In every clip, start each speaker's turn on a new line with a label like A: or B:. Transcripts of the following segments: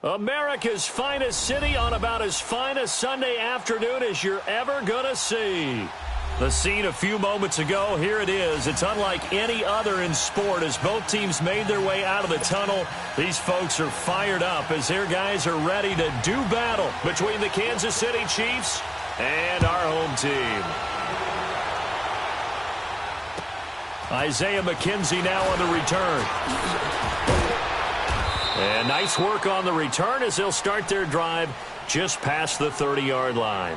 A: America's finest city on about as fine a Sunday afternoon as you're ever going to see. The scene a few moments ago, here it is. It's unlike any other in sport as both teams made their way out of the tunnel. These folks are fired up as their guys are ready to do battle between the Kansas City Chiefs and our home team. Isaiah McKenzie now on the return. And nice work on the return as they'll start their drive just past the 30-yard line.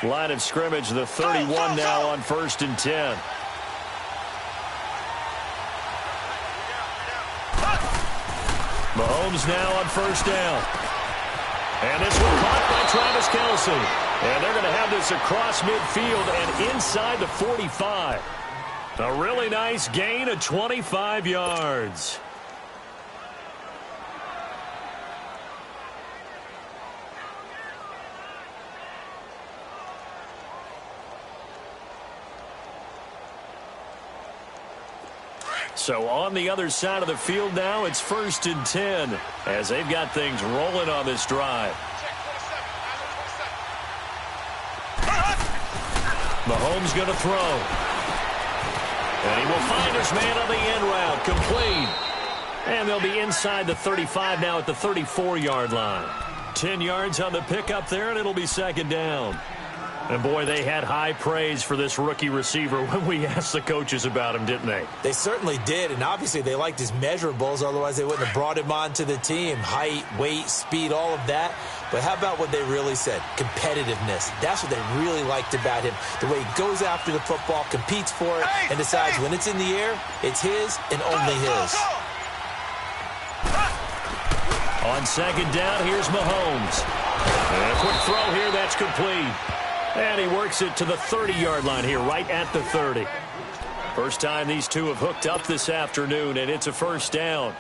A: Line of scrimmage, the 31 now on 1st and 10. Mahomes now on 1st down. And this one caught by Travis Kelce. And they're going to have this across midfield and inside the 45. A really nice gain of 25 yards. So on the other side of the field now, it's 1st and 10 as they've got things rolling on this drive. Mahomes going to throw. And he will find his man on the end route, complete. And they'll be inside the 35 now at the 34-yard line. 10 yards on the pickup there, and it'll be 2nd down. And, boy, they had high praise for this rookie receiver when we asked the coaches about him, didn't they?
B: They certainly did, and obviously they liked his measurables. Otherwise, they wouldn't have brought him onto the team. Height, weight, speed, all of that. But how about what they really said? Competitiveness. That's what they really liked about him. The way he goes after the football, competes for it, and decides when it's in the air, it's his and only his.
A: On 2nd down, here's Mahomes. And a quick throw here, that's complete. And he works it to the 30-yard line here, right at the 30. First time these two have hooked up this afternoon, and it's a 1st down.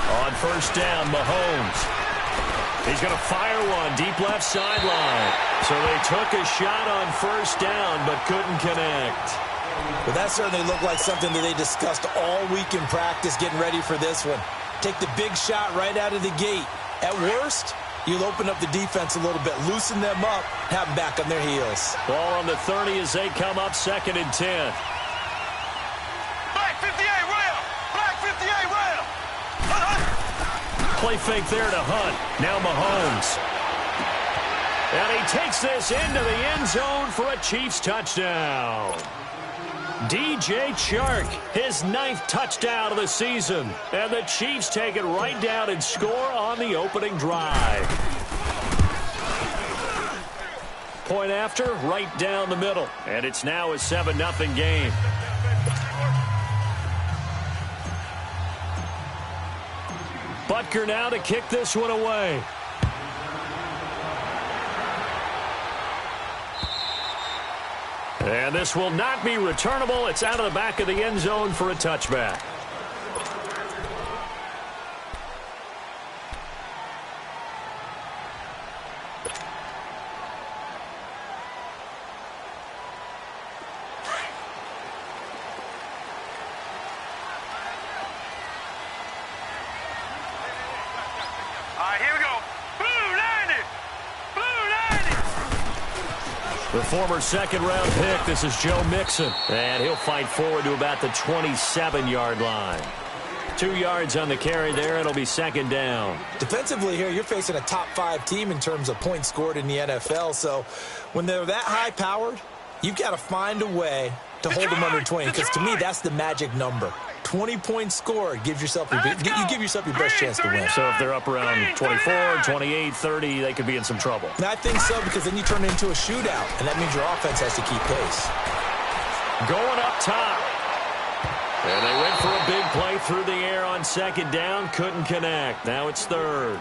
A: On 1st down, Mahomes. He's going to fire one deep left sideline. So they took a shot on 1st down but couldn't connect.
B: Well, that certainly looked like something that they discussed all week in practice getting ready for this one. Take the big shot right out of the gate. At worst, you'll open up the defense a little bit, loosen them up, have them back on their heels.
A: Ball on the 30 as they come up 2nd and 10.
C: Black 58 rail! Black 58 rail!
A: Play fake there to Hunt. Now Mahomes. And he takes this into the end zone for a Chiefs touchdown. DJ Chark, his 9th touchdown of the season. And the Chiefs take it right down and score on the opening drive. Point after, right down the middle. And it's now a 7-0 game. Butker now to kick this one away. And this will not be returnable. It's out of the back of the end zone for a touchback. The former 2nd-round pick, this is Joe Mixon. And he'll fight forward to about the 27-yard line. 2 yards on the carry there. It'll be 2nd down.
B: Defensively here, you're facing a top-5 team in terms of points scored in the NFL. So when they're that high-powered, you've got to find a way to hold them under 20. Because to me, that's the magic number. 20 points scored gives yourself you give yourself your best chance to win.
A: So if they're up around 24, 28, 30, they could be in some trouble.
B: And I think so, because then you turn it into a shootout, and that means your offense has to keep pace.
A: Going up top. And they went for a big play through the air on on second down, couldn't connect. Now it's third.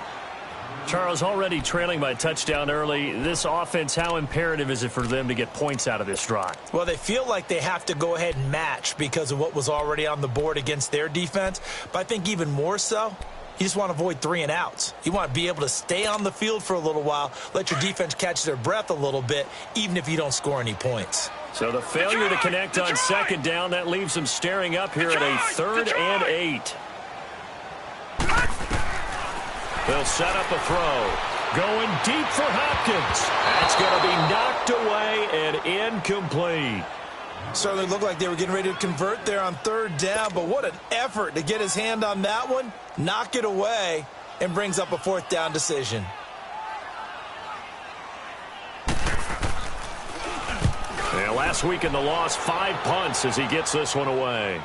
A: Charles, already trailing by a touchdown early. This offense, how imperative is it for them to get points out of this drive?
B: Well, they feel like they have to go ahead and match because of what was already on the board against their defense. But I think even more so, you just want to avoid 3 and outs. You want to be able to stay on the field for a little while, let your defense catch their breath a little bit, even if you don't score any points.
A: So the failure to connect on second down, that leaves them staring up here at a 3rd and 8. They'll set up a throw. Going deep for Hopkins. That's going to be knocked away and incomplete.
B: Certainly looked like they were getting ready to convert there on 3rd down, but what an effort to get his hand on that one, knock it away, and brings up a 4th down decision.
A: Yeah, last week in the loss, 5 punts as he gets this one away.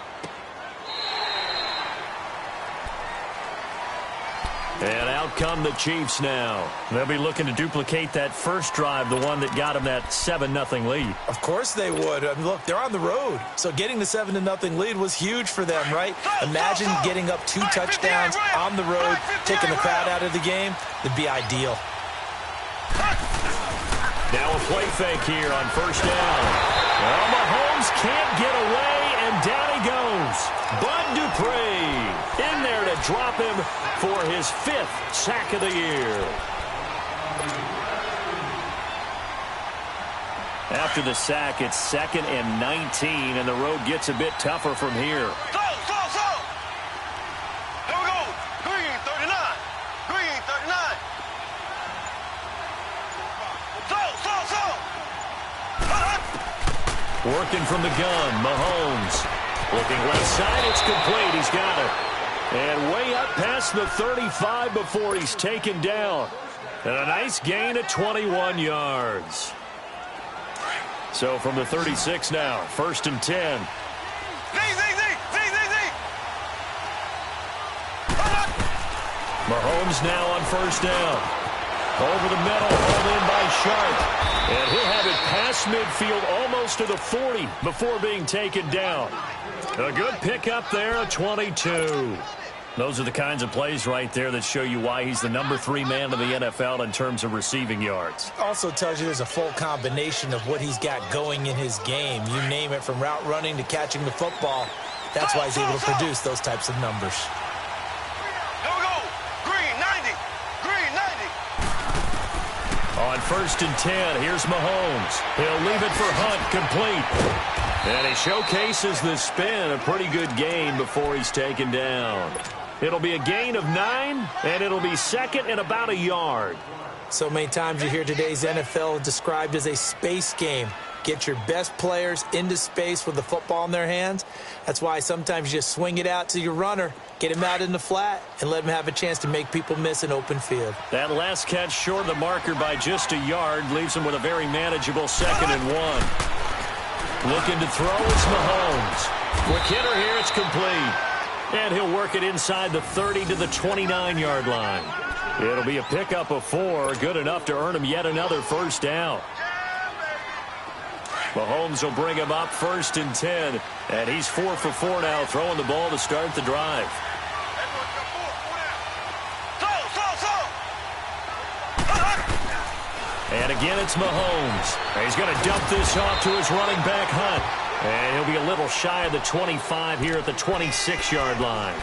A: And out come the Chiefs now. They'll be looking to duplicate that first drive, the one that got them that 7-0 lead.
B: Of course they would. I mean, look, they're on the road. So getting the 7-0 lead was huge for them, right? Imagine getting up 2 touchdowns on the road, taking the crowd out of the game. It'd be ideal.
A: Now a play fake here on first down. Well, Mahomes can't get away, and down he goes. Bud Dupree in there to drop him for his 5th sack of the year. After the sack, it's 2nd and 19, and the road gets a bit tougher from here.
C: Slow. Here we go. Green, 39. Green, 39. Slow.
A: Working from the gun, Mahomes. Looking left side, it's complete. He's got it. And way up past the 35 before he's taken down. And a nice gain of 21 yards. So from the 36 now, 1st and 10. Mahomes now on first down. Over the middle, hauled in by Sharp. And he'll have it past midfield almost to the 40 before being taken down. A good pickup there, a 22. Those are the kinds of plays right there that show you why he's the number 3 man in the NFL in terms of receiving yards.
B: Also tells you there's a full combination of what he's got going in his game. You name it, from route running to catching the football. That's why he's able to produce those types of numbers.
C: Here we go. Green, 90. Green, 90.
A: On 1st and 10, here's Mahomes. He'll leave it for Hunt, complete. And he showcases the spin, a pretty good gain before he's taken down. It'll be a gain of 9, and it'll be 2nd and about a yard.
B: So many times you hear today's NFL described as a space game. Get your best players into space with the football in their hands. That's why sometimes you just swing it out to your runner, get him out in the flat, and let him have a chance to make people miss an open field.
A: That last catch short of the marker by just a yard leaves him with a very manageable 2nd and 1. Looking to throw, it's Mahomes. Quick hitter here, it's complete. And he'll work it inside the 30 to the 29-yard line. It'll be a pickup of 4, good enough to earn him yet another first down. Mahomes will bring him up 1st and 10. And he's 4 for 4 now, throwing the ball to start the drive. And again, it's Mahomes. He's going to dump this off to his running back, Hunt. And he'll be a little shy of the 25 here at the 26-yard line.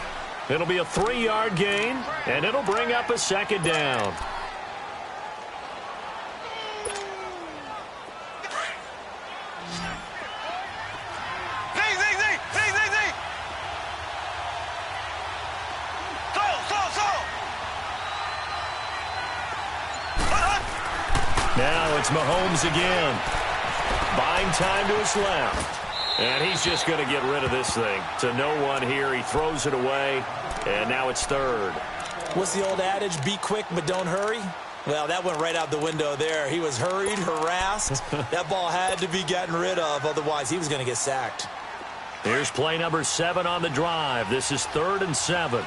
A: It'll be a 3-yard gain, and it'll bring up a 2nd down. Now it's Mahomes again. Buying time to his left. And he's just going to get rid of this thing. To no one here. He throws it away. And now it's 3rd.
B: What's the old adage? Be quick, but don't hurry. Well, that went right out the window there. He was hurried, harassed. That ball had to be gotten rid of. Otherwise, he was going to get sacked.
A: Here's play number 7 on the drive. This is 3rd and 7.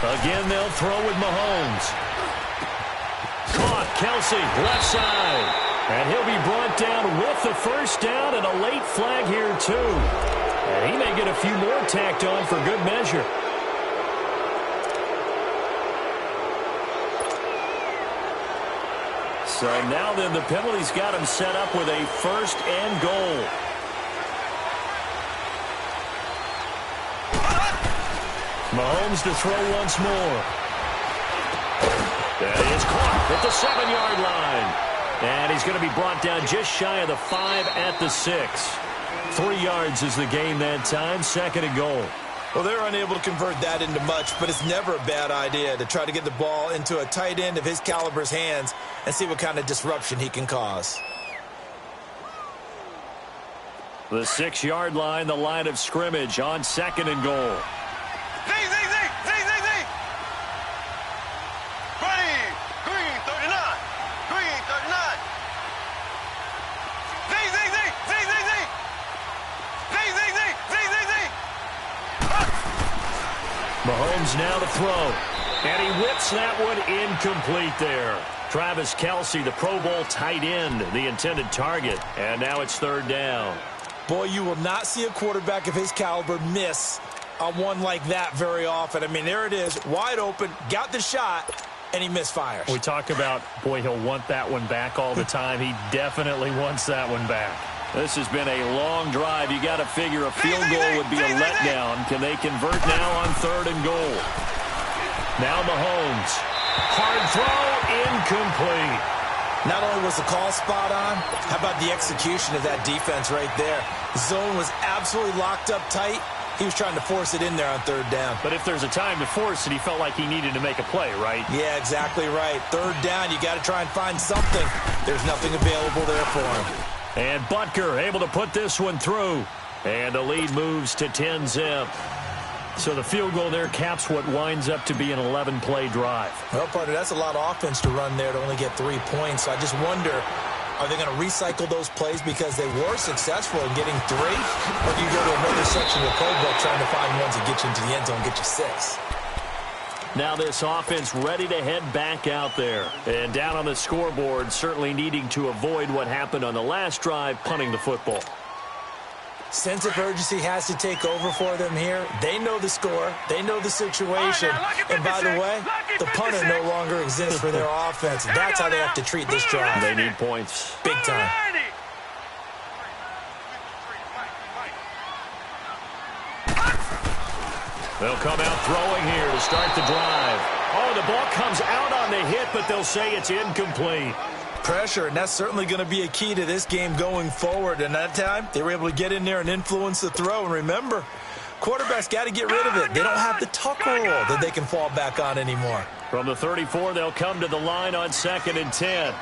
A: Again, they'll throw with Mahomes. Caught, Kelce, left side. And he'll be brought down with the first down and a late flag here, too. And he may get a few more tacked on for good measure. So now then, the penalty's got him set up with a first and goal. Mahomes to throw once more. That is caught at the 7-yard line. And he's going to be brought down just shy of the 5 at the 6. 3 yards is the gain that time, second and goal.
B: Well, they're unable to convert that into much, but it's never a bad idea to try to get the ball into a tight end of his caliber's hands and see what kind of disruption he can cause.
A: The 6-yard line, the line of scrimmage on second and goal. Mahomes now to throw. And he whips that one incomplete there. Travis Kelce, the Pro Bowl tight end, the intended target. And now it's third down.
B: Boy, you will not see a quarterback of his caliber miss on one like that very often. I mean, there it is, wide open, got the shot, and he misfires.
A: We talk about, boy, he'll want that one back all the time. He definitely wants that one back. This has been a long drive. You got to figure a field goal would be a letdown. Can they convert now on third and goal? Now Mahomes. Hard throw, incomplete.
B: Not only was the call spot on, how about the execution of that defense right there? Zone was absolutely locked up tight. He was trying to force it in there on third down.
A: But if there's a time to force it, he felt like he needed to make a play, right?
B: Yeah, exactly right. Third down, you got to try and find something. There's nothing available there for him.
A: And Butker able to put this one through. And the lead moves to 10-zip. So the field goal there caps what winds up to be an 11-play drive.
B: Well, partner, that's a lot of offense to run there to only get 3 points. So I just wonder, are they going to recycle those plays because they were successful in getting 3? Or do you go to another section of the playbook trying to find ones that get you into the end zone and get you 6?
A: Now this offense ready to head back out there. And down on the scoreboard, certainly needing to avoid what happened on the last drive, punting the football.
B: Sense of urgency has to take over for them here. They know the score. They know the situation. And by the way, the punter no longer exists for their offense. That's how they have to treat this drive.
A: They need points.
B: Big time.
A: They'll come out throwing here to start the drive. Oh, the ball comes out on the hit, but they'll say it's incomplete.
B: Pressure, and that's certainly going to be a key to this game going forward. And that time, they were able to get in there and influence the throw. And remember, quarterbacks got to get rid of it. They don't have the tuck rule that they can fall back on anymore.
A: From the 34, they'll come to the line on 2nd and 10.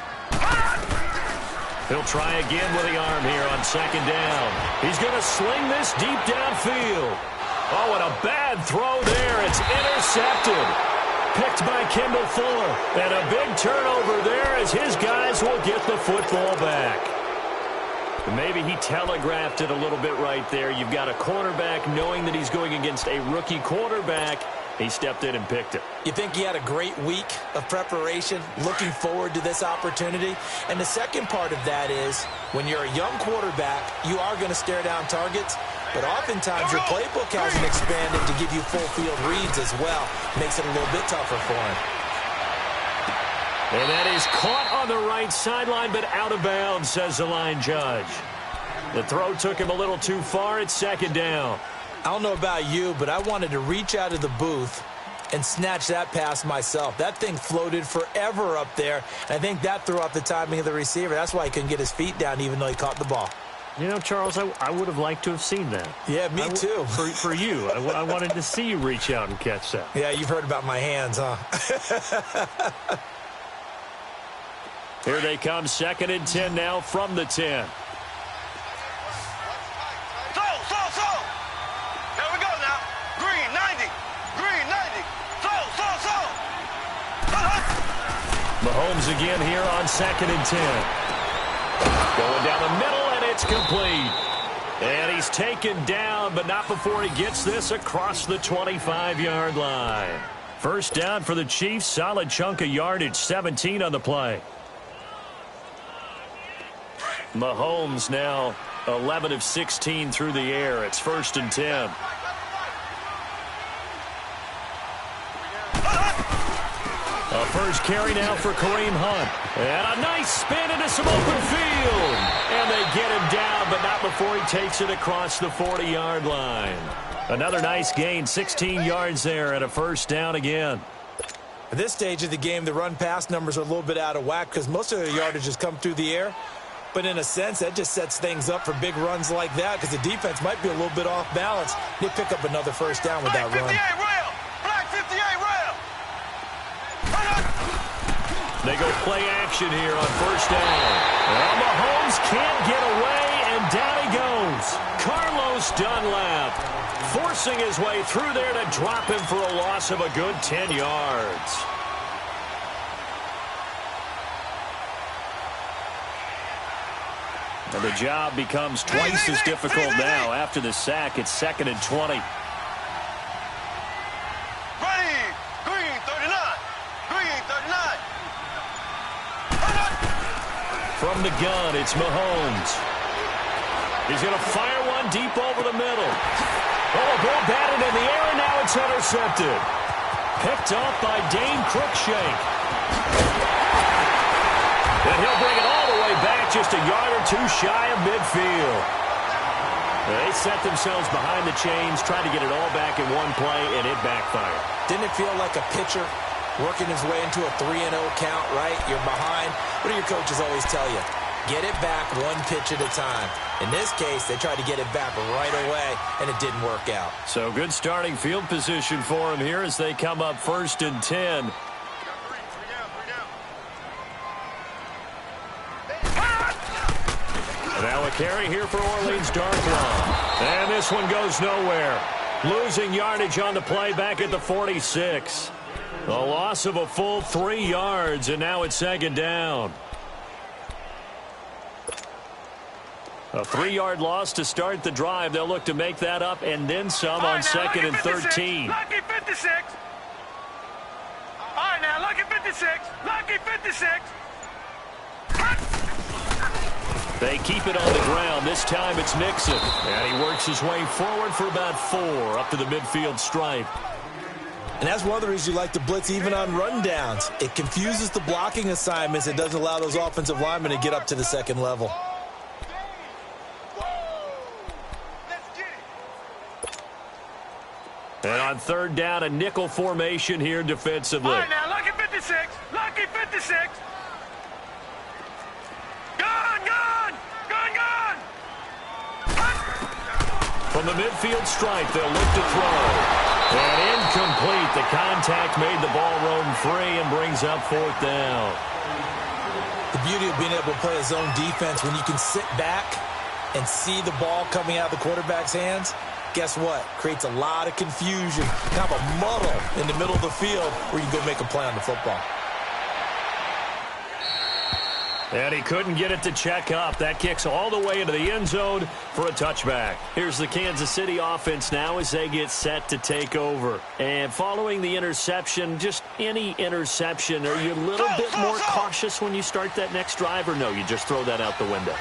A: He'll try again with the arm here on 2nd down. He's going to sling this deep downfield. Oh, and a bad throw there. It's intercepted. Picked by Kendall Fuller. And a big turnover there as his guys will get the football back. Maybe he telegraphed it a little bit right there. You've got a cornerback knowing that he's going against a rookie quarterback. He stepped in and picked it.
B: You think he had a great week of preparation, looking forward to this opportunity? And the second part of that is, when you're a young quarterback, you are going to stare down targets, but oftentimes your playbook hasn't expanded to give you full field reads as well. Makes it a little bit tougher for him.
A: And that is caught on the right sideline, but out of bounds, says the line judge. The throw took him a little too far. It's 2nd down.
B: I don't know about you, but I wanted to reach out of the booth and snatch that pass myself. That thing floated forever up there. And I think that threw off the timing of the receiver. That's why he couldn't get his feet down even though he caught the ball.
A: You know, Charles, I would have liked to have seen that.
B: Yeah, me too.
A: For you. I wanted to see you reach out and catch that.
B: Yeah, you've heard about my hands, huh?
A: Here they come, 2nd and 10 now from the 10.
C: Here we go now. Green 90. Green 90.
A: Mahomes again here on 2nd and 10. Going down the middle, and it's complete. And he's taken down, but not before he gets this across the 25-yard line. First down for the Chiefs. Solid chunk of yardage. 17 on the play. Mahomes now 11 of 16 through the air. It's 1st and 10. A first carry now for Kareem Hunt. And a nice spin into some open field. And they get him down, but not before he takes it across the 40-yard line. Another nice gain, 16 yards there, and a first down again.
B: At this stage of the game, the run-pass numbers are a little bit out of whack because most of the yardage has come through the air. But in a sense, that just sets things up for big runs like that because the defense might be a little bit off balance. They pick up another first down with that run.
C: Black 58 rail.
A: They go play action here on first down. Well, Mahomes can't get away, and down he goes. Carlos Dunlap forcing his way through there to drop him for a loss of a good 10 yards. And the job becomes twice as difficult now after the sack. It's 2nd and 20.
C: Green 39. Green 39.
A: From the gun, it's Mahomes. He's going to fire one deep over the middle. Oh, a ball batted in the air, and now it's intercepted. Picked off by Dane Cruikshank. And he'll bring it all the way back, just a yard or two shy of midfield. They set themselves behind the chains, trying to get it all back in one play, and it backfired.
B: Didn't it feel like a pitcher working his way into a 3-0 count, right? You're behind. What do your coaches always tell you? Get it back one pitch at a time. In this case, they tried to get it back right away, and it didn't work out.
A: So good starting field position for him here as they come up 1st and 10. Now a carry here for Orleans Darkwa. And this one goes nowhere. Losing yardage on the play back at the 46. A loss of a full 3 yards, and now it's 2nd down. A 3-yard loss to start the drive. They'll look to make that up and then some on 2nd and 13.
C: Lucky 56. All right, now, lucky 56. Lucky 56.
A: They keep it on the ground. This time it's Mixon. And he works his way forward for about 4 up to the midfield stripe.
B: And that's one of the reasons you like to blitz even on rundowns. It confuses the blocking assignments. It doesn't allow those offensive linemen to get up to the second level.
A: And on 3rd down, a nickel formation here defensively.
C: All right, now, lucky 56. Lucky 56. Gone.
A: From the midfield stripe, they'll look to throw. And incomplete. The contact made the ball roam free and brings up 4th down.
B: The beauty of being able to play a zone defense when you can sit back and see the ball coming out of the quarterback's hands, guess what? Creates a lot of confusion, kind of a muddle in the middle of the field where you can go make a play on the football.
A: And he couldn't get it to check up. That kicks all the way into the end zone for a touchback. Here's the Kansas City offense now as they get set to take over. And following the interception, just any interception, are you a little bit more cautious when you start that next drive, or no, you just throw that out the window?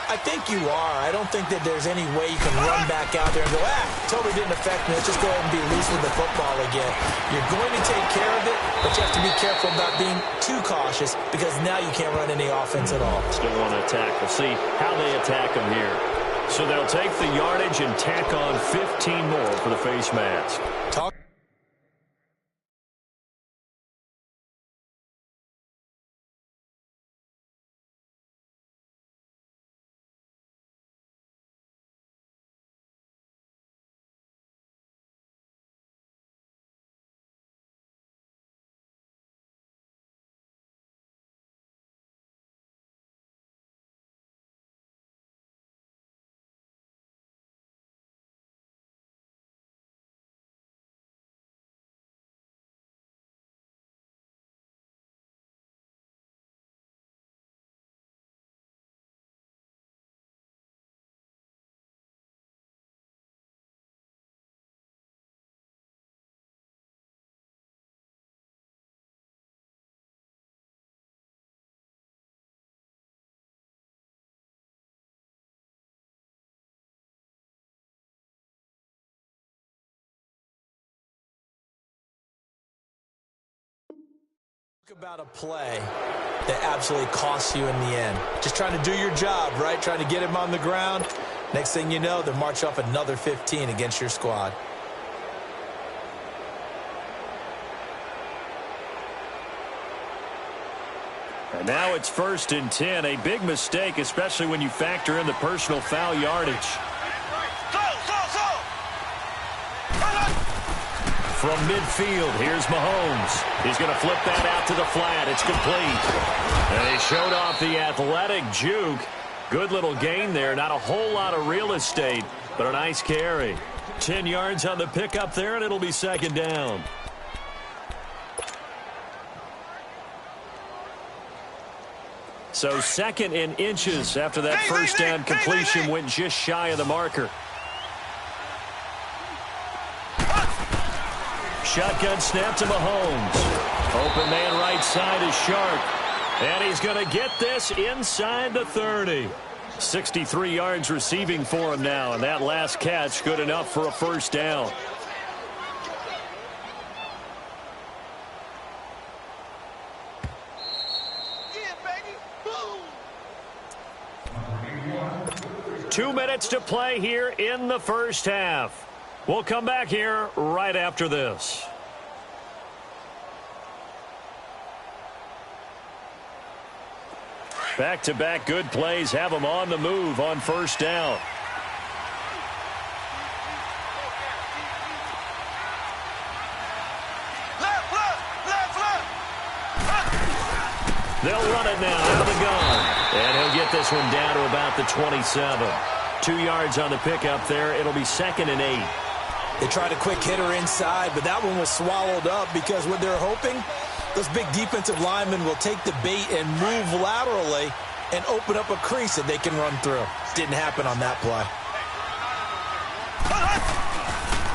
B: I think you are. I don't think that there's any way you can run back out there and go, totally didn't affect me. Let's just go ahead and be loose with the football again. You're going to take care of it, but you have to be careful about being too cautious because now you can't run any offense at all.
A: Still want to attack. We'll see how they attack them here. So they'll take the yardage and tack on 15 more for the face mask.
B: Talk about a play that absolutely costs you in the end. Just trying to do your job, right? Trying to get him on the ground. Next thing you know, they'll march off another 15 against your squad.
A: And now it's 1st and 10. A big mistake, especially when you factor in the personal foul yardage. From midfield, here's Mahomes. He's going to flip that out to the flat. It's complete. And he showed off the athletic juke. Good little gain there. Not a whole lot of real estate, but a nice carry. 10 yards on the pickup there, and it'll be 2nd down. So 2nd and inches after that first down completion went just shy of the marker. Shotgun snap to Mahomes. Open man right side is Sharp. And he's going to get this inside the 30. 63 yards receiving for him now. And that last catch good enough for a first down. Yeah, 2 minutes to play here in the first half. We'll come back here right after this. Back-to-back good plays have them on the move on first down. They'll run it now out of the gun. And he'll get this one down to about the 27. 2 yards on the pickup there. It'll be 2nd and 8.
B: They tried a quick hitter inside, but that one was swallowed up because what they're hoping, those big defensive linemen will take the bait and move laterally and open up a crease that they can run through. Didn't happen on that play.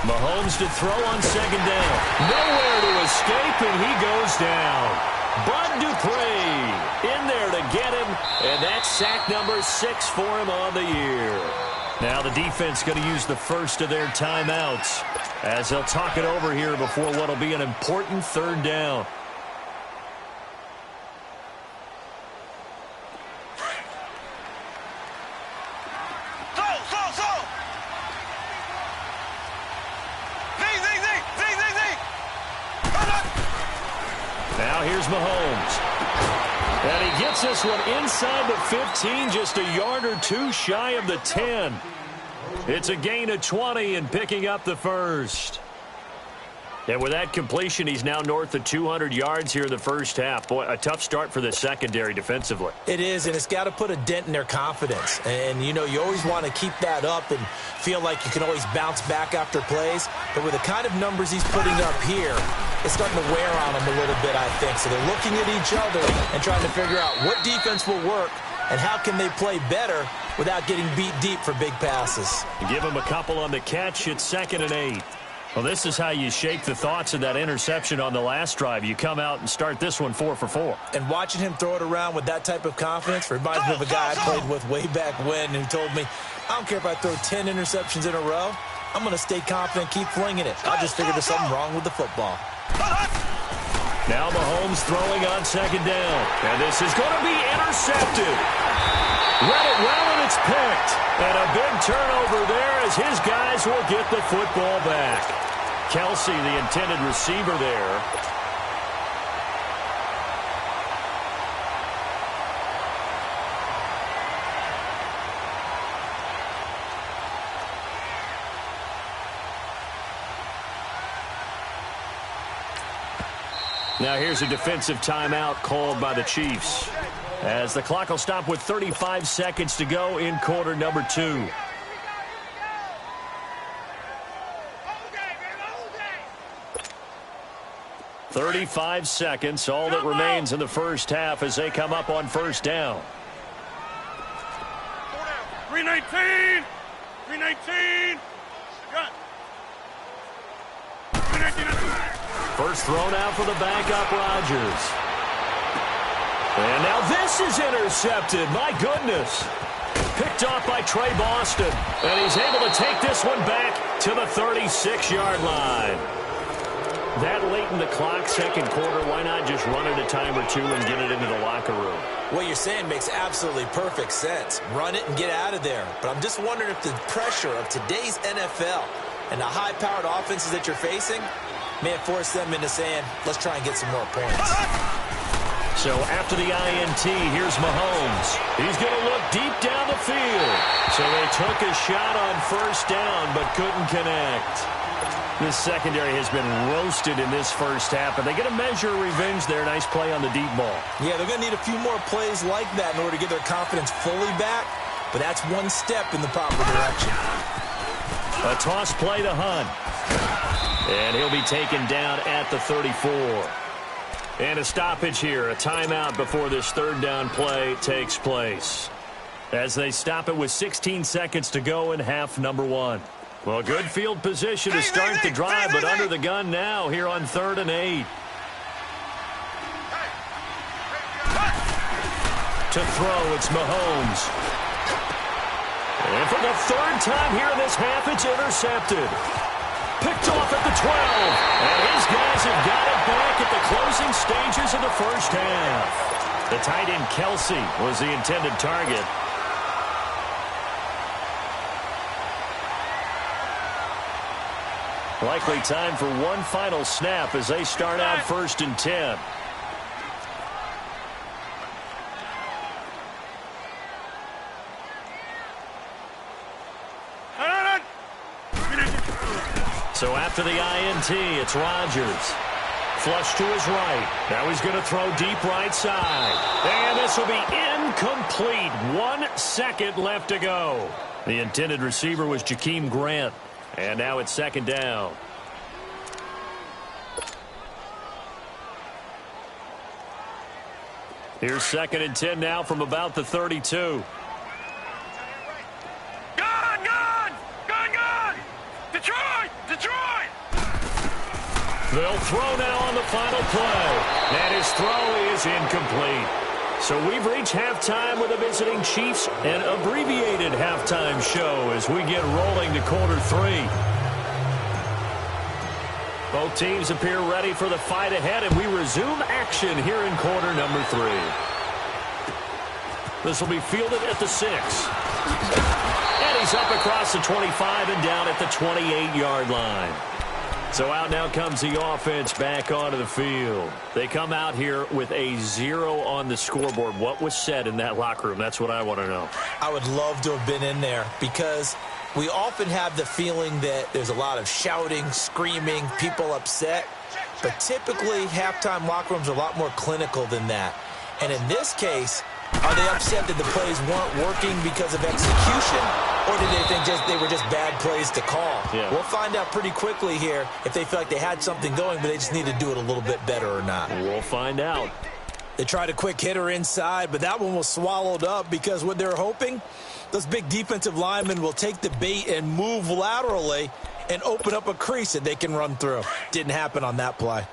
A: Mahomes to throw on 2nd down. Nowhere to escape, and he goes down. Bud Dupree in there to get him, and that's sack number 6 for him on the year. Now the defense going to use the first of their timeouts as they'll talk it over here before what will be an important 3rd down. Now here's Mahomes. And he gets this one inside the 15, just a yard or two shy of the 10. It's a gain of 20 and picking up the first. And with that completion, he's now north of 200 yards here in the first half. Boy, a tough start for the secondary defensively.
B: It is, and it's got to put a dent in their confidence. And, you know, you always want to keep that up and feel like you can always bounce back after plays. But with the kind of numbers he's putting up here, it's starting to wear on them a little bit, I think. So they're looking at each other and trying to figure out what defense will work and how can they play better without getting beat deep for big passes.
A: Give him a couple on the catch. It's 2nd and 8. Well, this is how you shake the thoughts of that interception on the last drive. You come out and start this one 4 for 4.
B: And watching him throw it around with that type of confidence reminds me of a guy I played with way back when who told me, I don't care if I throw 10 interceptions in a row. I'm going to stay confident, keep flinging it. I just figured there's something wrong with the football.
A: Now Mahomes throwing on 2nd down. And this is going to be intercepted. Read it well, and it's picked. And a big turnover there as his guys will get the football back. Kelsey, the intended receiver there. Now here's a defensive timeout called by the Chiefs, as the clock will stop with 35 seconds to go in quarter number 2. "35 seconds, all that remains in the first half as they come up on first down.
C: 319! 319! Gun! 319!
A: First thrown out for the backup, Rodgers. And now this is intercepted. My goodness. Picked off by Trey Boston. And he's able to take this one back to the 36-yard line. That late in the clock, second quarter, why not just run it a time or two and get it into the locker room?
B: What you're saying makes absolutely perfect sense. Run it and get out of there. But I'm just wondering if the pressure of today's NFL and the high-powered offenses that you're facing may have forced them into saying, let's try and get some more points.
A: So after the INT, here's Mahomes. He's going to look deep down the field. So they took a shot on first down but couldn't connect. This secondary has been roasted in this first half, but they get a measure of revenge there. Nice play on the deep ball.
B: Yeah, they're going to need a few more plays like that in order to get their confidence fully back, but that's one step in the proper direction.
A: A toss play to Hunt. And he'll be taken down at the 34. And a stoppage here, a timeout before this third down play takes place. As they stop it with 16 seconds to go in half number one. Well, good field position to start the drive, but under the gun now here on 3rd and 8. To throw, it's Mahomes. And for the third time here in this half, it's intercepted. Picked off at the 12. And his guys have got it back at the closing stages of the first half. The tight end Kelsey was the intended target. Likely time for one final snap as they start out 1st and 10. So after the INT, it's Rodgers. Flush to his right. Now he's going to throw deep right side. And this will be incomplete. 1 second left to go. The intended receiver was Jakeem Grant. And now it's second down. Here's 2nd and 10 now from about the 32.
C: Gone! Detroit!
A: They'll throw now on the final play. And his throw is incomplete. So we've reached halftime with the visiting Chiefs, an abbreviated halftime show as we get rolling to quarter 3. Both teams appear ready for the fight ahead, and we resume action here in quarter number 3. This will be fielded at the 6. And he's up across the 25 and down at the 28-yard line. So out now comes the offense back onto the field. They come out here with a 0 on the scoreboard. What was said in that locker room? That's what I want to know.
B: I would love to have been in there because we often have the feeling that there's a lot of shouting, screaming, people upset. But typically, halftime locker rooms are a lot more clinical than that. And in this case, are they upset that the plays weren't working because of execution? Or did they think they were just bad plays to call?
A: Yeah.
B: We'll find out pretty quickly here if they feel like they had something going, but they just need to do it a little bit better or not.
A: We'll find out.
B: They tried a quick hitter inside, but that one was swallowed up because what they're hoping, those big defensive linemen will take the bait and move laterally and open up a crease that they can run through. Didn't happen on that play.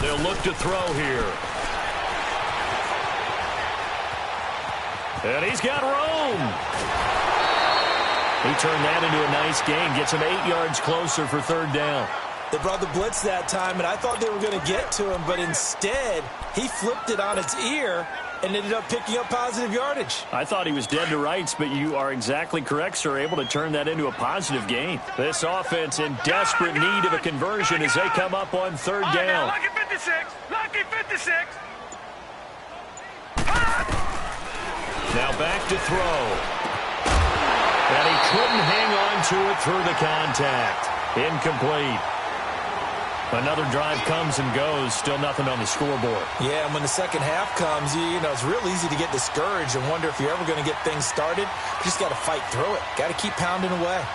A: They'll look to throw here. And he's got room. He turned that into a nice gain. Gets him 8 yards closer for 3rd down.
B: They brought the blitz that time, and I thought they were going to get to him, but instead, he flipped it on its ear and ended up picking up positive yardage.
A: I thought he was dead to rights, but you are exactly correct, sir. Able to turn that into a positive gain. This offense in desperate need of a conversion as they come up on 3rd down.
C: Lucky 56! Lucky 56!
A: Now back to throw. And he couldn't hang on to it through the contact. Incomplete. Another drive comes and goes. Still nothing on the scoreboard.
B: Yeah, and when the second half comes, you know, it's real easy to get discouraged and wonder if you're ever going to get things started. You just got to fight through it. Got to keep pounding away.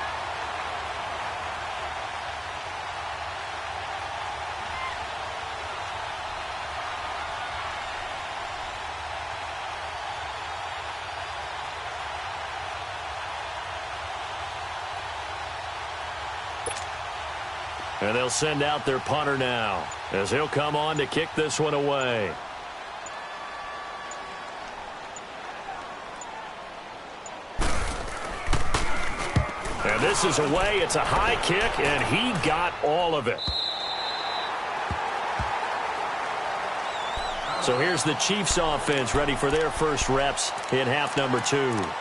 A: And they'll send out their punter now as he'll come on to kick this one away. And this is away. It's a high kick, and he got all of it. So here's the Chiefs offense ready for their first reps in half number 2.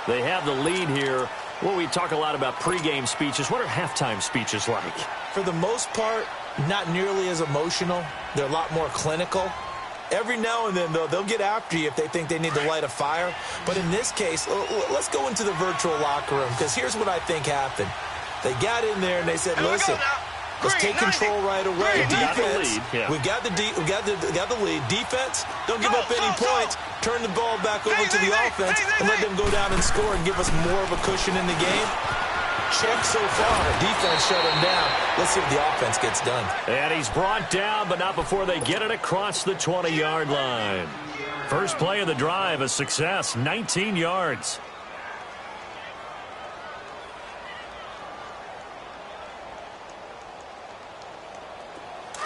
A: They have the lead here. Well, we talk a lot about pregame speeches. What are halftime speeches like?
B: For the most part, not nearly as emotional. They're a lot more clinical. Every now and then, though, they'll get after you if they think they need to light a fire. But in this case, let's go into the virtual locker room, because here's what I think happened. They got in there and they said, listen, let's take control right away. Defense, we got the lead. Defense, don't give up any points. Turn the ball back over to the offense and let them go down and score and give us more of a cushion in the game. Check so far. Defense shut him down. Let's see if the offense gets done.
A: And he's brought down, but not before they get it across the 20-yard line. First play of the drive, a success, 19 yards.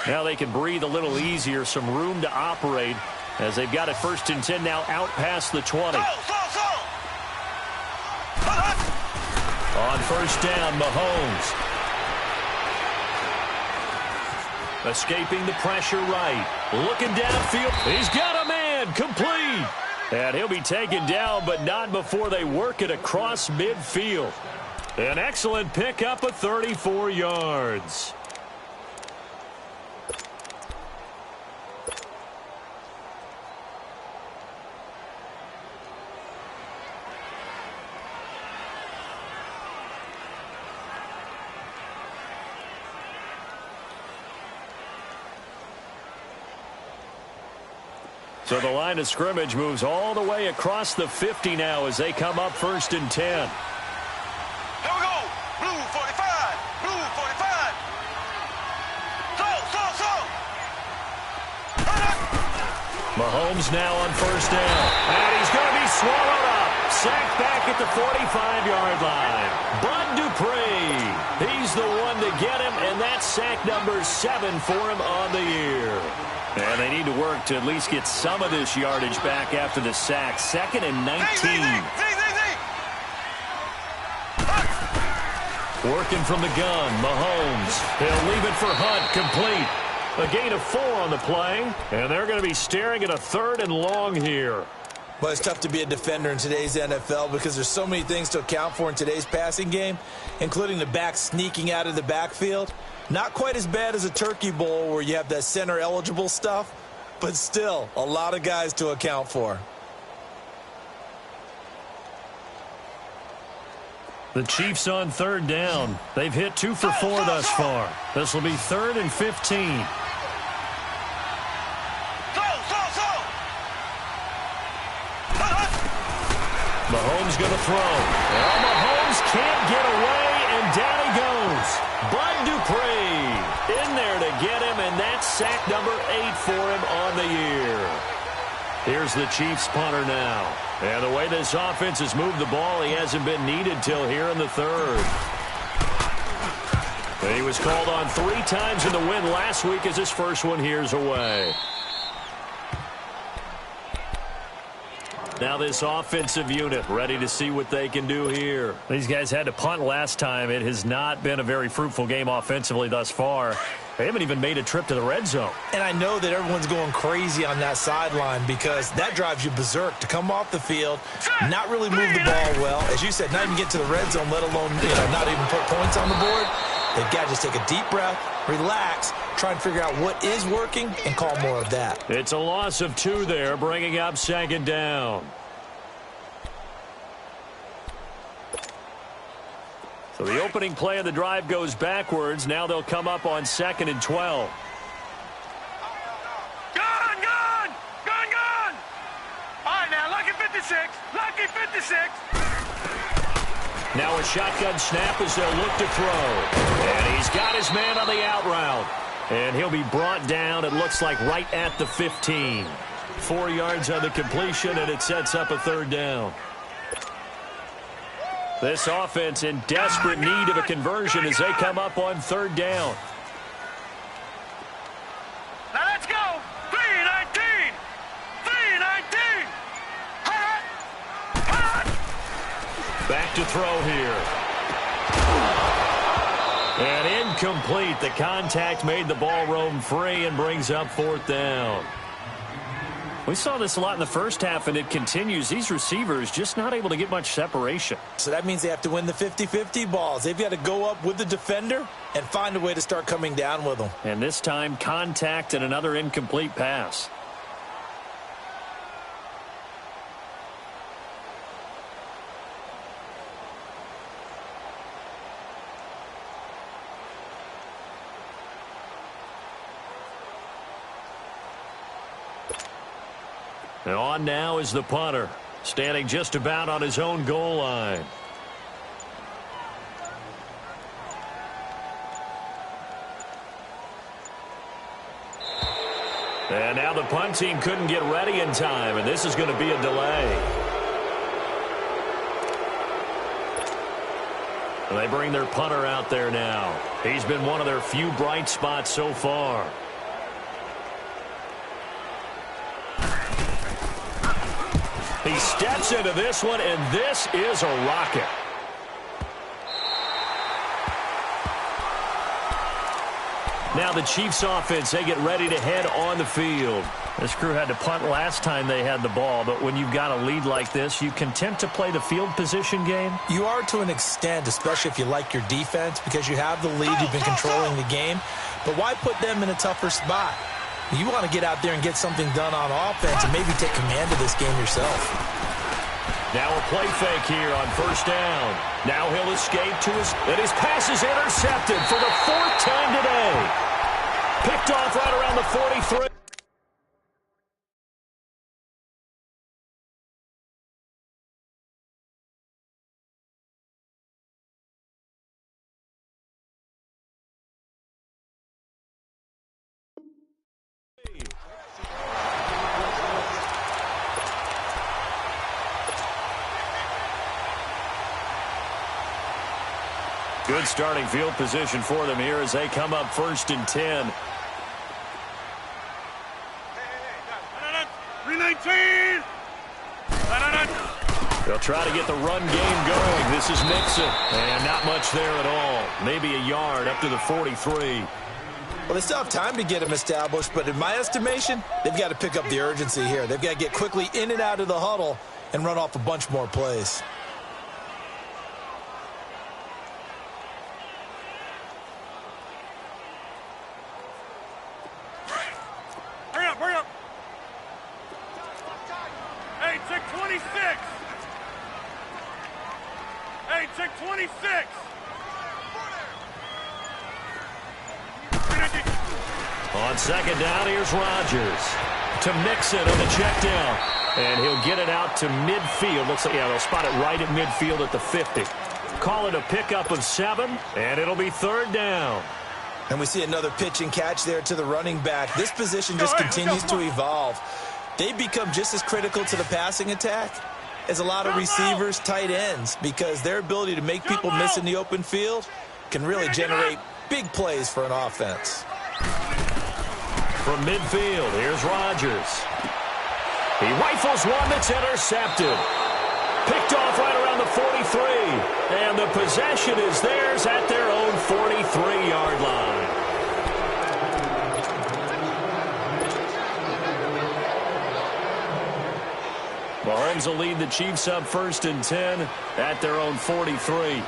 A: Now they can breathe a little easier, some room to operate as they've got it 1st and 10 now out past the 20. On 1st down, Mahomes. Escaping the pressure right. Looking downfield. He's got a man. Complete. And he'll be taken down, but not before they work it across midfield. An excellent pickup of 34 yards. So the line of scrimmage moves all the way across the 50 now as they come up 1st and 10.
C: Here we go. Blue 45. Blue 45. So.
A: Mahomes now on 1st down. And he's going to be swallowed up. Sacked back at the 45-yard line. Bud Dupree. He's the one to get him, and that's sack number 7 for him on the year. And they need to work to at least get some of this yardage back after the sack. 2nd and 19. Working from the gun, Mahomes. He'll leave it for Hunt, complete. A gain of 4 on the play, and they're going to be staring at a 3rd and long here.
B: Well, it's tough to be a defender in today's NFL because there's so many things to account for in today's passing game, including the back sneaking out of the backfield. Not quite as bad as a turkey bowl where you have that center-eligible stuff, but still a lot of guys to account for.
A: The Chiefs on 3rd down. They've hit 2 for 4 thus far. This will be 3rd and 15. Mahomes going to throw. Well, Mahomes can't get away, and down he goes. Bud Dupree in there to get him, and that's sack number 8 for him on the year. Here's the Chiefs punter now. And the way this offense has moved the ball, he hasn't been needed till here in the 3rd. He was called on 3 times in the win last week as his first one here's away. Now this offensive unit ready to see what they can do here. These guys had to punt last time. It has not been a very fruitful game offensively thus far. They haven't even made a trip to the red zone.
B: And I know that everyone's going crazy on that sideline because that drives you berserk to come off the field, not really move the ball well. As you said, not even get to the red zone, let alone not even put points on the board. They've got to just take a deep breath, relax, try and figure out what is working, and call more of that.
A: It's a loss of 2 there, bringing up 2nd down. So the opening play of the drive goes backwards. Now they'll come up on 2nd and 12.
C: Gun! All right, now, lucky 56. Lucky 56.
A: Now a shotgun snap as they'll look to throw. And he's got his man on the out route. And he'll be brought down, it looks like, right at the 15. 4 yards on the completion, and it sets up a 3rd down. This offense in desperate need of a conversion as they come up on 3rd down.
C: Now let's go. 3-19. 3-19.
A: Back to throw here. And incomplete. The contact made the ball roam free and brings up fourth down. We saw this a lot in the first half, and it continues. These receivers just not able to get much separation.
B: So that means they have to win the 50-50 balls. They've got to go up with the defender and find a way to start coming down with them.
A: And this time, contact and another incomplete pass. And on now is the punter, standing just about on his own goal line. And now the punt team couldn't get ready in time, and this is going to be a delay. And they bring their punter out there now. He's been one of their few bright spots so far. He steps into this one, and this is a rocket. Now the Chiefs offense, they get ready to head on the field. This crew had to punt last time they had the ball, but when you've got a lead like this, you content to play the field position game?
B: You are to an extent, especially if you like your defense, because you have the lead, you've been controlling the game. But why put them in a tougher spot? You want to get out there and get something done on offense and maybe take command of this game yourself.
A: Now a play fake here on first down. Now he'll escape to his pass is intercepted for the fourth time today. Picked off right around the 43. Good starting field position for them here as they come up 1st and 10.
C: 319.
A: They'll try to get the run game going. This is Mixon. And not much there at all. Maybe a yard up to the 43.
B: Well, they still have time to get them established, but in my estimation, they've got to pick up the urgency here. They've got to get quickly in and out of the huddle and run off a bunch more plays.
C: Hurry up. Hey, check 26. Hey, check 26.
A: On second down, here's Rodgers to Mixon on the check down. And he'll get it out to midfield. Looks like, yeah, they'll spot it right at midfield at the 50. Call it a pickup of 7, and it'll be 3rd down.
B: And we see another pitch and catch there to the running back. This position just continues to evolve. They become just as critical to the passing attack as a lot of receivers, tight ends, because their ability to make people miss in the open field can really generate big plays for an offense.
A: From midfield, here's Rodgers. He rifles one that's intercepted. Picked off right around the 43. And the possession is theirs at their own 43-yard line. Mahomes will lead the Chiefs up 1st and 10 at their own 43.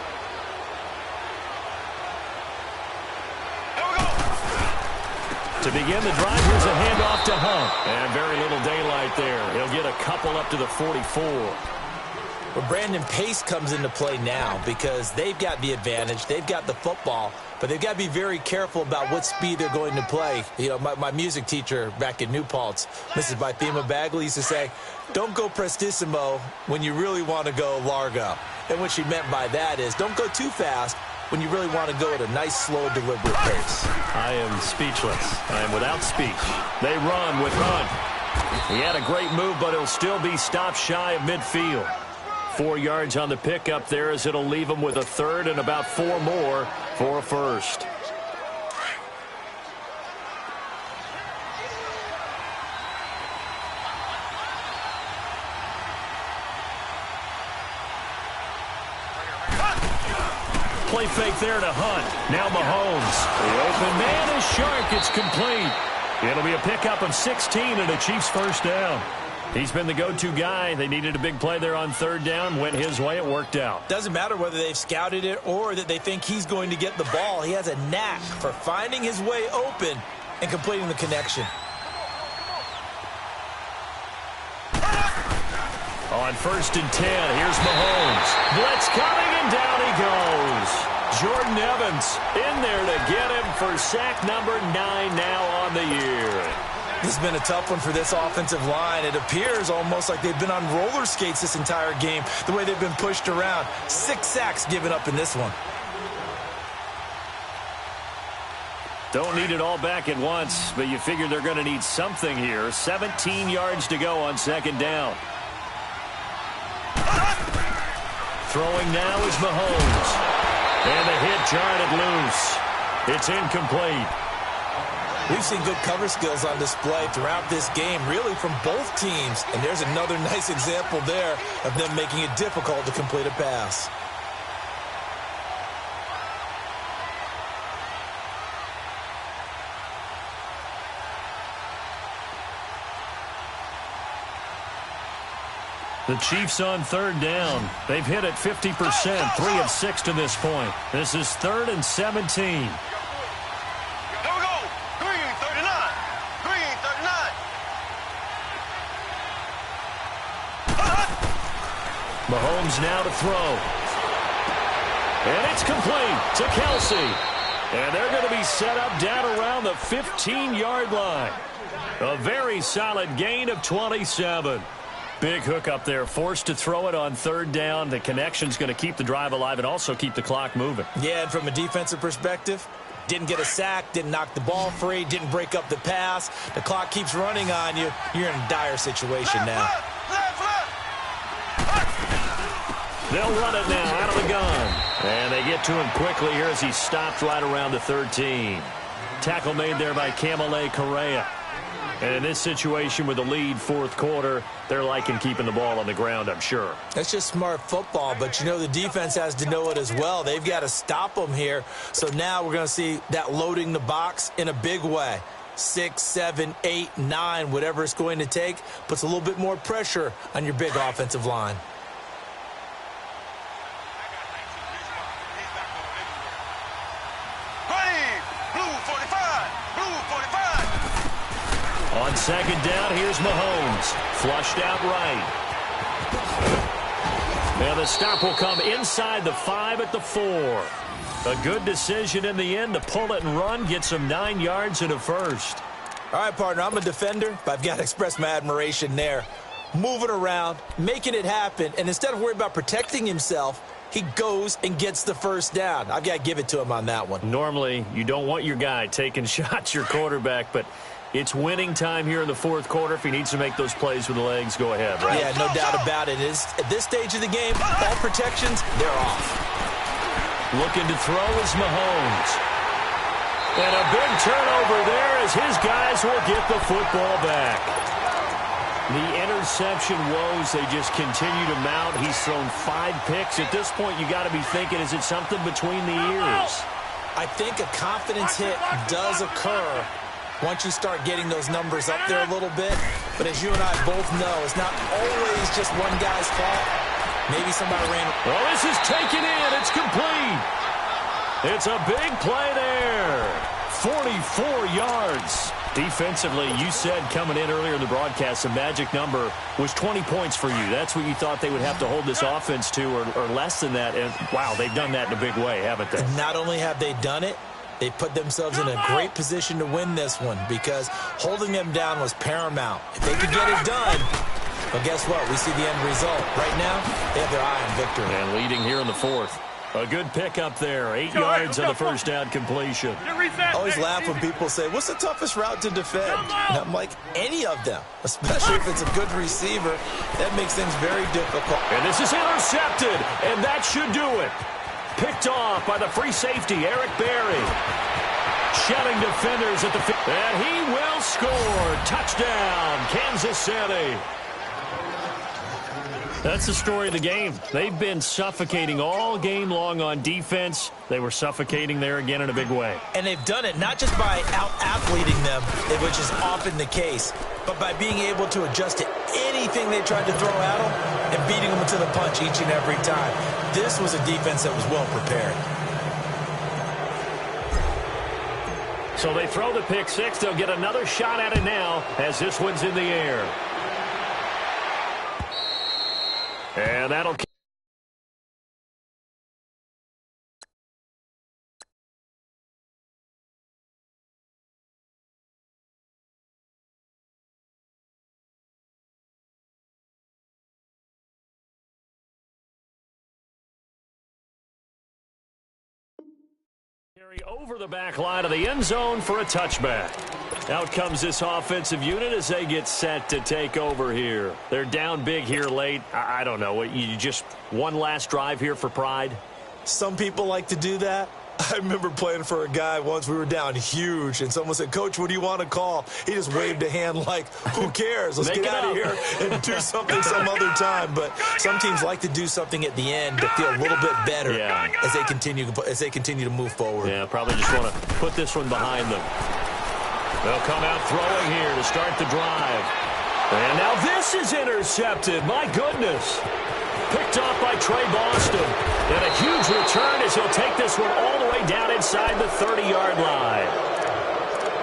A: To begin the drive, here's a handoff to Hunt. And very little daylight there. He'll get a couple up to the 44.
B: Well, Brandon, pace comes into play now because they've got the advantage. They've got the football, but they've got to be very careful about what speed they're going to play. You know, my music teacher back in New Paltz, Mrs. Bythema Bagley, used to say, don't go prestissimo when you really want to go largo. And what she meant by that is don't go too fast when you really want to go at a nice, slow, deliberate pace.
A: I am speechless. I am without speech. They run with Hunt. He had a great move, but he'll still be stopped shy of midfield. 4 yards on the pickup there as it'll leave him with a 3rd and about 4 more for a 1st. play fake there to Hunt. Now Mahomes. The open man is Shark. It's complete. It'll be a pickup of 16 and a Chiefs first down. He's been the go-to guy. They needed a big play there on third down. Went his way. It worked out.
B: Doesn't matter whether they've scouted it or that they think he's going to get the ball. He has a knack for finding his way open and completing the connection.
A: On 1st and 10, here's Mahomes. Blitz coming, and down he goes. Jordan Evans in there to get him for sack number 9 now on the year.
B: This has been a tough one for this offensive line. It appears almost like they've been on roller skates this entire game, the way they've been pushed around. 6 sacks given up in this one.
A: Don't need it all back at once, but you figure they're going to need something here. 17 yards to go on 2nd down. Throwing now is Mahomes. And the hit jarred it loose. It's incomplete.
B: We've seen good cover skills on display throughout this game, really from both teams. And there's another nice example there of them making it difficult to complete a pass.
A: The Chiefs on 3rd down. They've hit it 50%, 3 of 6 to this point. This is 3rd and 17.
C: Here we go. Green 39. Green 39.
A: Mahomes now to throw. And it's complete to Kelsey. And they're going to be set up down around the 15-yard line. A very solid gain of 27. Big hook up there, forced to throw it on 3rd down. The connection's going to keep the drive alive and also keep the clock moving.
B: Yeah, and from a defensive perspective, didn't get a sack, didn't knock the ball free, didn't break up the pass. The clock keeps running on you. You're in a dire situation now.
A: They'll run it now out of the gun. And they get to him quickly here as he stopped right around the 13. Tackle made there by Kamale Correa. And in this situation with the lead 4th quarter, they're liking keeping the ball on the ground, I'm sure.
B: That's just smart football, but you know the defense has to know it as well. They've got to stop them here. So now we're going to see that loading the box in a big way. 6, 7, 8, 9, whatever it's going to take, puts a little bit more pressure on your big offensive line.
A: On 2nd down, here's Mahomes. Flushed out right. And the stop will come inside the 5 at the 4. A good decision in the end to pull it and run, get some 9 yards and a first.
B: All right, partner, I'm a defender, but I've got to express my admiration there. Moving around, making it happen, and instead of worrying about protecting himself, he goes and gets the first down. I've got to give it to him on that one.
A: Normally, you don't want your guy taking shots, your quarterback, but it's winning time here in the 4th quarter. If he needs to make those plays with the legs, go ahead, right?
B: Yeah, no doubt about it. At this stage of the game, all protections, they're off.
A: Looking to throw is Mahomes. And a big turnover there as his guys will get the football back. The interception woes, they just continue to mount. He's thrown 5 picks. At this point, you got to be thinking, is it something between the ears?
B: I think a confidence hit does occur once you start getting those numbers up there a little bit. But as you and I both know, it's not always just one guy's fault. Maybe somebody ran.
A: Well, this is taken in. It's complete. It's a big play there. 44 yards. Defensively, you said coming in earlier in the broadcast, the magic number was 20 points for you. That's what you thought they would have to hold this offense to, or less than that. And, wow, they've done that in a big way, haven't they?
B: Not only have they done it, they put themselves in a great position to win this one because holding them down was paramount. If they could get it done, well, guess what? We see the end result. Right now, they have their eye on victory.
A: And leading here in the 4th. A good pickup there. 8 yards on the first down completion.
B: I always laugh when people say, what's the toughest route to defend? And I'm like, any of them, especially if it's a good receiver. That makes things very difficult.
A: And this is intercepted, and that should do it. Picked off by the free safety, Eric Berry. Shedding defenders at the and he will score. Touchdown, Kansas City. That's the story of the game. They've been suffocating all game long on defense. They were suffocating there again in a big way.
B: And they've done it not just by out-athleting them, which is often the case, but by being able to adjust to anything they tried to throw at them and beating them to the punch each and every time. This was a defense that was well prepared.
A: So they throw the pick six. They'll get another shot at it now as this one's in the air. And that'll carry over the back line of the end zone for a touchback. Out comes this offensive unit as they get set to take over here. They're down big here late. I don't know. You just one last drive here for pride?
B: Some people like to do that. I remember playing for a guy once. We were down huge, and someone said, "Coach, what do you want to call?" He just waved a hand like, who cares? Let's get out of here and do something some other time. But some teams like to do something at the end to feel a little bit better as they continue to move forward.
A: Yeah, probably just want to put this one behind them. They'll come out throwing here to start the drive. And now this is intercepted. My goodness. Picked off by Trey Boston. And a huge return as he'll take this one all the way down inside the 30-yard line.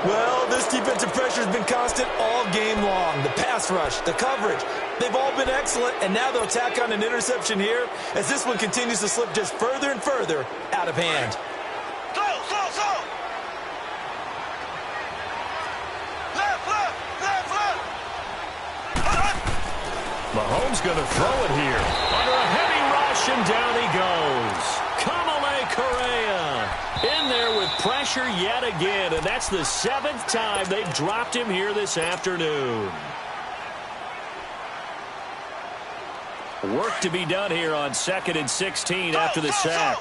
B: Well, this defensive pressure has been constant all game long. The pass rush, the coverage, they've all been excellent. And now they'll tack on an interception here as this one continues to slip just further and further out of hand.
A: Mahomes going to throw it here. Under a heavy rush, and down he goes. Kamale Correa in there with pressure yet again, and that's the 7th time they've dropped him here this afternoon. Work to be done here on 2nd and 16 after the sack.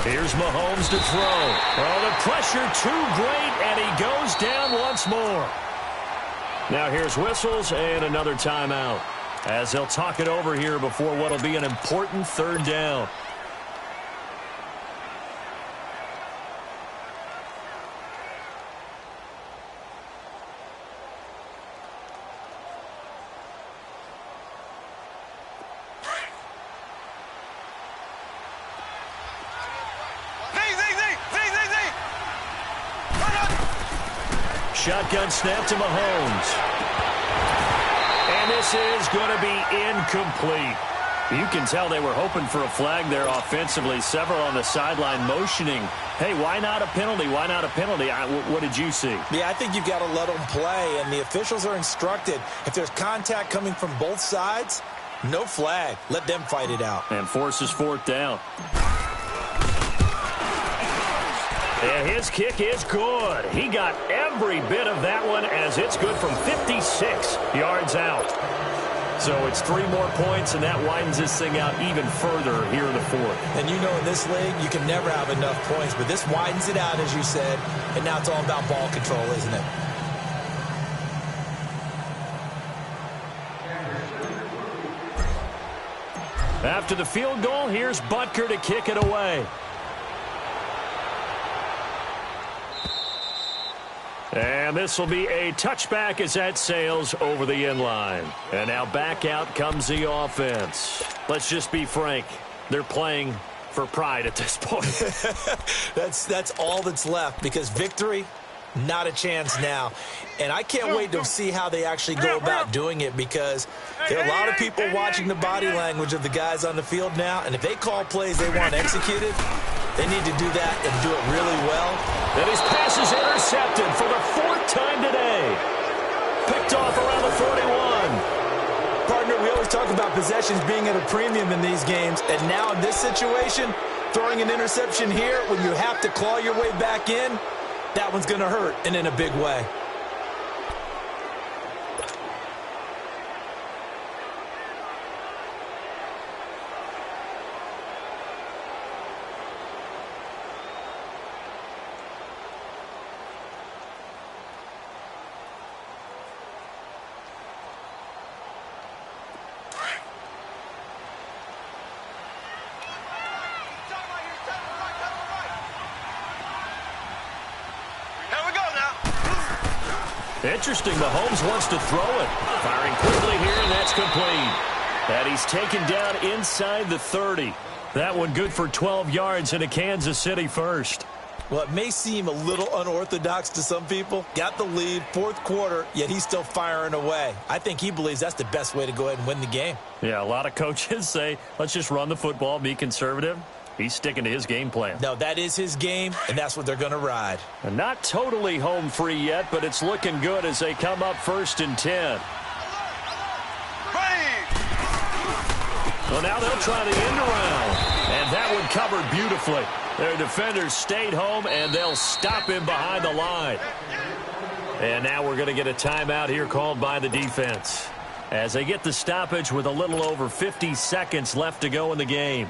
A: Here's Mahomes to throw. Oh, the pressure too great, and he goes down once more. Now here's whistles and another timeout as they'll talk it over here before what will be an important 3rd down. Shotgun snap to Mahomes. And this is going to be incomplete. You can tell they were hoping for a flag there offensively. Several on the sideline motioning. Hey, why not a penalty? Why not a penalty? What did you see?
B: Yeah, I think you've got to let them play, and the officials are instructed. If there's contact coming from both sides, no flag. Let them fight it out.
A: And forces 4th down. And his kick is good. He got every bit of that one as it's good from 56 yards out. So it's 3 more points, and that widens this thing out even further here in the 4th.
B: And you know in this league, you can never have enough points, but this widens it out, as you said, and now it's all about ball control, isn't it?
A: After the field goal, here's Butker to kick it away. And this will be a touchback as that sails over the end line. And now back out comes the offense. Let's just be frank. They're playing for pride at this point.
B: That's all that's left because victory, not a chance now. And I can't wait to see how they actually go about doing it because there are a lot of people watching the body language of the guys on the field now. And if they call plays they want executed, they need to do that and do it really well.
A: And his pass is intercepted for the 4th time today. Picked off around the 41.
B: Partner, we always talk about possessions being at a premium in these games. And now in this situation, throwing an interception here when you have to claw your way back in, that one's going to hurt and in a big way.
A: Interesting, Mahomes wants to throw it. Firing quickly here, and that's complete. And he's taken down inside the 30. That one good for 12 yards and a Kansas City first.
B: Well, it may seem a little unorthodox to some people. Got the lead, fourth quarter, yet he's still firing away. I think he believes that's the best way to go ahead and win the game.
A: Yeah, a lot of coaches say, let's just run the football, be conservative. He's sticking to his game plan.
B: No, that is his game, and that's what they're going to ride.
A: And not totally home free yet, but it's looking good as they come up 1st and 10. Well, now they'll try the end around. And that one covered beautifully. Their defenders stayed home, and they'll stop him behind the line. And now we're going to get a timeout here called by the defense as they get the stoppage with a little over 50 seconds left to go in the game.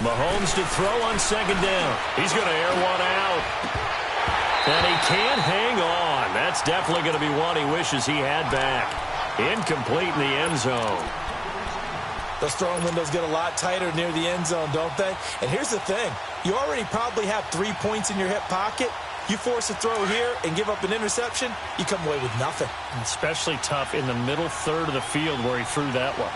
A: Mahomes to throw on 2nd down. He's going to air one out. And he can't hang on. That's definitely going to be one he wishes he had back. Incomplete in the end zone.
B: Those throwing windows get a lot tighter near the end zone, don't they? And here's the thing. You already probably have 3 points in your hip pocket. You force a throw here and give up an interception, you come away with nothing.
A: Especially tough in the middle third of the field where he threw that one.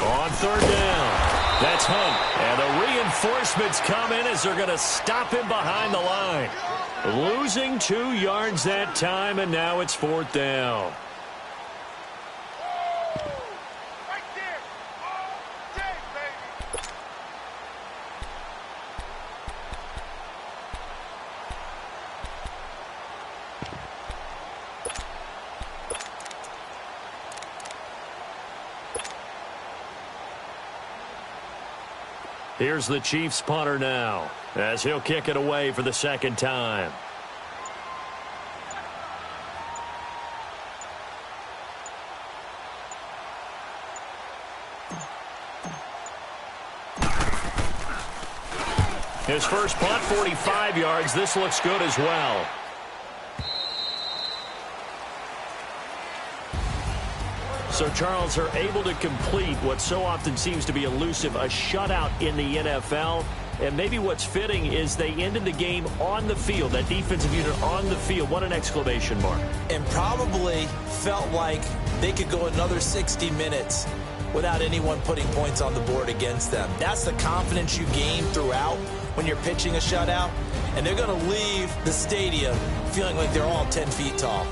A: On 3rd down, that's Hunt. And the reinforcements come in as they're going to stop him behind the line. Losing 2 yards that time, and now it's 4th down. Here's the Chiefs punter now as he'll kick it away for the 2nd time. His first punt, 45 yards. This looks good as well. So, Charles, are able to complete what so often seems to be elusive, a shutout in the NFL. And maybe what's fitting is they ended the game on the field, that defensive unit on the field. What an exclamation mark.
B: And probably felt like they could go another 60 minutes without anyone putting points on the board against them. That's the confidence you gain throughout when you're pitching a shutout. And they're going to leave the stadium feeling like they're all 10 feet tall.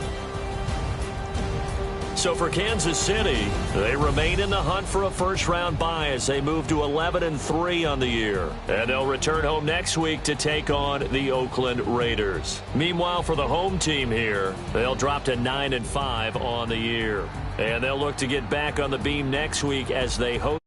A: So for Kansas City, they remain in the hunt for a first-round bye as they move to 11-3 on the year. And they'll return home next week to take on the Oakland Raiders. Meanwhile, for the home team here, they'll drop to 9-5 on the year. And they'll look to get back on the beam next week as they host